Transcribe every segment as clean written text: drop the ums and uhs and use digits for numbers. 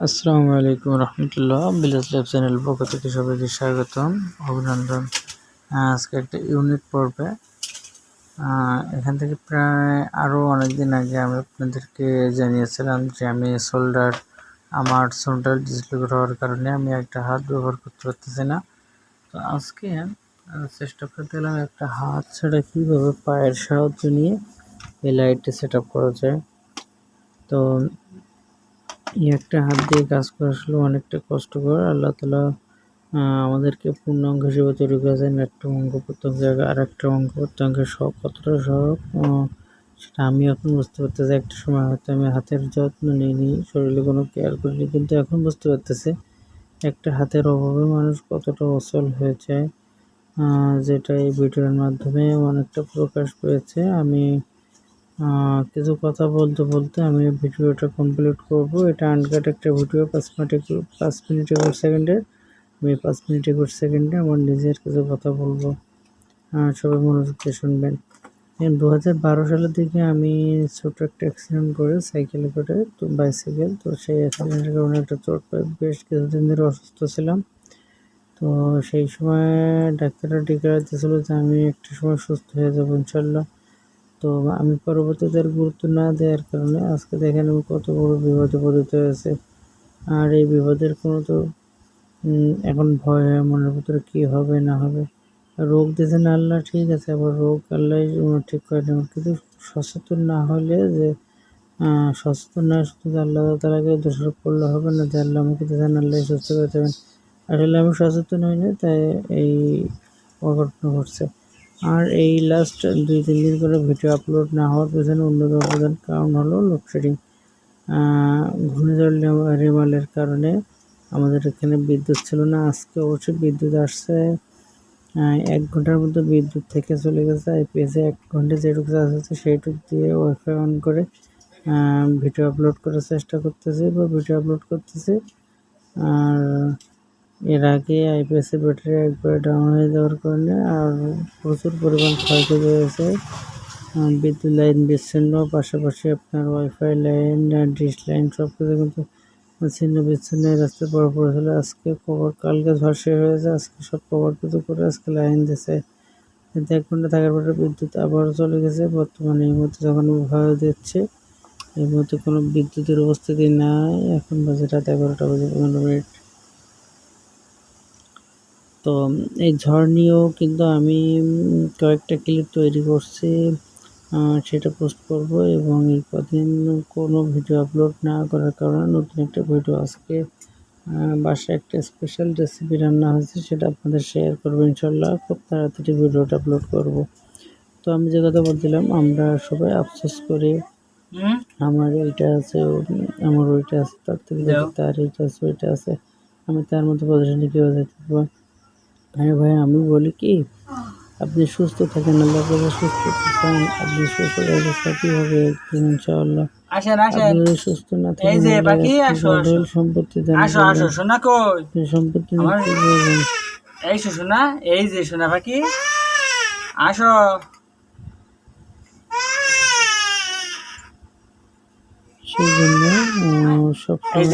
আসসালামু আলাইকুম রহমতুল্লাহ। Village life channel পক্ষ থেকে সবাইকে স্বাগতম, অভিনন্দন। আজকে একটা ইউনিক পর্বে এখান থেকে প্রায় আরও অনেক দিন আগে আমি আপনাদেরকে জানিয়েছিলাম যে আমি আমার শোল্ডার ডিসলোকেট হওয়ার কারণে আমি একটা হাত ব্যবহার করতে পারতেছি না। তো আজকে চেষ্টা করতে গেলাম একটা হাত ছাড়া কীভাবে পায়ের সাহায্য নিয়ে এই লাইটটা সেট আপ করা যায়। তো এই একটা হাত দিয়ে কাজ করা আসলে অনেকটা কষ্টকর। আল্লাহ তাআলা আমাদেরকে পূর্ণাঙ্গ হিসেবে তৈরি করেছেন। একটা অঙ্গ প্রত্যঙ্গের আর একটা অঙ্গ প্রত্যঙ্গের কতটা সহজ সেটা আমি এখন বুঝতে পারতেছি। একটা সময় হয়তো আমি হাতের যত্ন নিইনি, শরীরে কোনো কেয়ার করিনি, কিন্তু এখন বুঝতে পারতেছি একটা হাতের অভাবে মানুষ কতটা অচল হয়ে যায়, যেটা এই ভিডিওর মাধ্যমে অনেকটা প্রকাশ পেয়েছে। আমি কিছু কথা বলতে বলতে আমি ভিডিওটা কমপ্লিট করব। এটা আনকাট একটা ভিডিও, 5 মিনিট 21 সেকেন্ডের। আমি 5 মিনিট 21 সেকেন্ডে আমার নিজের কিছু কথা বলবো, সবাই মনোযোগ দিয়ে শুনবেন। 2012 সালের দিকে আমি ছোট একটা অ্যাক্সিডেন্ট করে সাইকেলে করে, তো বাইসাইকেল, তো সেই অ্যাক্সিডেন্টের কারণে একটা চোট পাই, বেশ কিছুদিন ধরে অসুস্থ ছিলাম। তো সেই সময় ডাক্তাররা ডিক্লেয়ার যে আমি একটা সময় সুস্থ হয়ে যাবো ইনশাল্লাহ। তো আমি পরবর্তীতে গুরুত্ব না দেওয়ার কারণে আজকে দেখেন আমি কত বড় বিপদে পতিত হয়েছে। আর এই বিপদের কোনো তো এখন ভয় হয় মনের ভিতরে কী হবে না হবে। রোগ দিয়েছেন আল্লাহ, ঠিক আছে, আবার রোগ আল্লাহ ঠিক করে নেবেন, কিন্তু সচেতন না হলে যে সচেতন না শুধু আল্লাহ তাআলাকে দোষারোপ করলে হবে না যে আল্লাহ আমাকে দিয়েছেন, আল্লাহ সুস্থ করে দেবেন। আসলে আমি সচেতন হইনি, তাই এই অঘটনা ঘটছে। আর এই লাস্ট 2-3 দিন করে ভিডিও আপলোড না হওয়ার পেছনে অন্যতম প্রধান কারণ হলো লোডশেডিং। ঘূর্ণিঝড় রেমালের কারণে আমাদের এখানে বিদ্যুৎ ছিল না। আজকে অবশ্যই বিদ্যুৎ আসছে, 1 ঘন্টার মধ্যে বিদ্যুৎ থেকে চলে গেছে। আইপিএসে 1 ঘন্টা যেটুকু চার্জ আছে সেইটুকু দিয়ে ওয়াইফাই অন করে ভিডিও আপলোড করার চেষ্টা করতেছি বা ভিডিও আপলোড করতেছি। আর এর আগে আইপিএসের ব্যাটারি একবার ডাউন হয়ে যাওয়ার কারণে আর প্রচুর পরিমাণ ক্ষয়ক্ষতি হয়েছে। বিদ্যুৎ লাইন বিচ্ছিন্ন, পাশাপাশি আপনার ওয়াইফাই লাইন, ডিশ লাইন সব কিছু কিন্তু ছিন্ন বিচ্ছিন্ন রাস্তায় পড়ে পড়েছিল। আজকে কভার, কালকে ঝড় শেষ হয়েছে, আজকে সব কভার কিছু করে আজকে লাইন দিয়েছে। কিন্তু 1 ঘন্টা থাকার পরে বিদ্যুৎ আবারও চলে গেছে। বর্তমানে এই মুহূর্তে যখন ভয় দিচ্ছে, এই মুহূর্তে কোনো বিদ্যুতের উপস্থিতি নাই। এখন বাজে রাত 11টা বেজে 15 মিনিট। তো এই ঝড় নিয়েও কিন্তু আমি কয়েকটা ক্লিপ তৈরি করছি, সেটা পোস্ট করব। এবং এই কদিন কোনো ভিডিও আপলোড না করার কারণে নতুন একটা ভিডিও আজকে বাসায় একটা স্পেশাল রেসিপি রান্না হয়েছে, সেটা আপনাদের শেয়ার করবো ইনশাল্লাহ। খুব তাড়াতাড়ি ভিডিওটা আপলোড করব। তো আমি যে কথা বলছিলাম, আমরা সবাই আফসোস করি আমার এইটা আছে, আমার ওইটা আছে, তার থেকে তার এইটা আছে, ওইটা আছে, আমি তার মধ্যে পজিশনে কীভাবে যেতে পারবো। আরে ভাই, আমি বলি কি, আপনি সুস্থ থাকেন, আল্লাহ করে সুস্থ থাকেন, আপনি সুস্থ থাকলে সবই হবে একদিন ইনশাআল্লাহ। আপনি যদি সুস্থ না থাকেন, অঢেল সম্পত্তি দান করবেন, সম্পত্তি নিয়ে কি করবেন? এই শোনা, এই যে সোনা পাখি, আসো। সেই জন্য সবসময়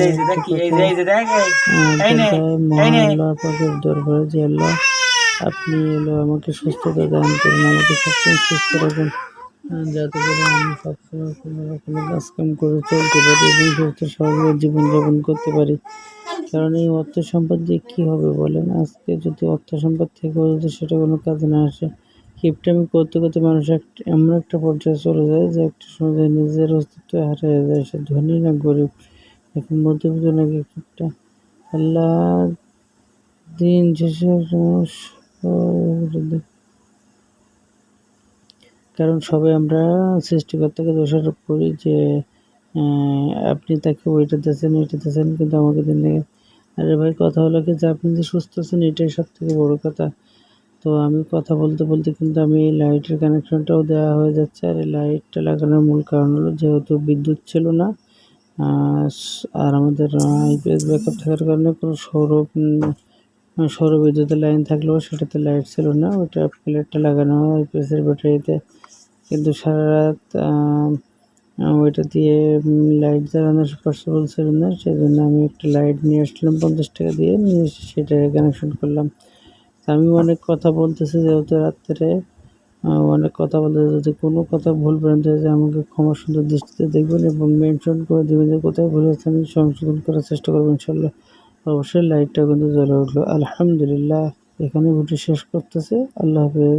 মহান আল্লাহ পাকের দরবারে যে আল্লাহ আপনি আমাকে সুস্থতা দান করুন, আমাকে সবসময় সুস্থ রাখুন, যাতে করে আমি সবসময় কোনো রকমের কাজকাম করে চলতে পারি এবং সুস্থ স্বাভাবিক জীবনযাপন করতে পারি। কারণ এই অর্থ সম্পদ দিয়ে কী হবে বলেন? আজকে যদি অর্থ সম্পদ থেকেও যদি সেটা কোনো কাজে না আসে, কিপটামি করতে করতে মানুষ এমন একটা পর্যায়ে চলে যায় যে একটা সময় নিজের অস্তিত্ব হারিয়ে যায়, সে ধনী না গরিব, এখন মধ্যবিত্ত নাকি কিপটা। আল্লাহ দিন শেষে কারণ সবাই আমরা সৃষ্টিকর্তাকে দোষারোপ করি যে আপনি তাকে ওইটা দিয়েছেন, এটা দিয়েছেন, কিন্তু আমাকে দিন। আরে ভাই, কথা হলো কি যে আপনি যে সুস্থ আছেন এটাই সব থেকে বড় কথা। তো আমি কথা বলতে বলতে কিন্তু আমি এই লাইটের কানেকশনটাও দেওয়া হয়ে যাচ্ছে। আর এই লাইটটা লাগানোর মূল কারণ হলো যেহেতু বিদ্যুৎ ছিল না, আর আমাদের আইপিএস ব্যাকআপ থাকার কারণে কোনো সৌর বিদ্যুতের লাইন থাকলেও সেটাতে লাইট ছিল না। ওটা প্লেটটা লাগানো হয় আইপিএসের ব্যাটারিতে, কিন্তু সারা রাত ওইটা দিয়ে লাইট জ্বালানোর পসিবল ছিল না, সেই জন্য আমি একটা লাইট নিয়ে আসলাম 50 টাকা দিয়ে, নিয়ে এসে সেটা কানেকশন করলাম। আমি অনেক কথা বলতেছি যেহেতু রাত্রে অনেক কথা বলতে, যদি কোনো কথা ভুল ভ্রান্তি হয়েছে আমাকে ক্ষমা সুন্দর দৃষ্টিতে দেখবেন এবং মেনশন করে দেবেন যে কোথায় ভুল হয়েছে, আমি সংশোধন করার চেষ্টা করবো ইনশাল্লাহ। অবশ্যই লাইটটা কিন্তু জ্বলে উঠলো, আলহামদুলিল্লাহ। এখানে ভিডিও শেষ করতেছি, আল্লাহ হাফেজ।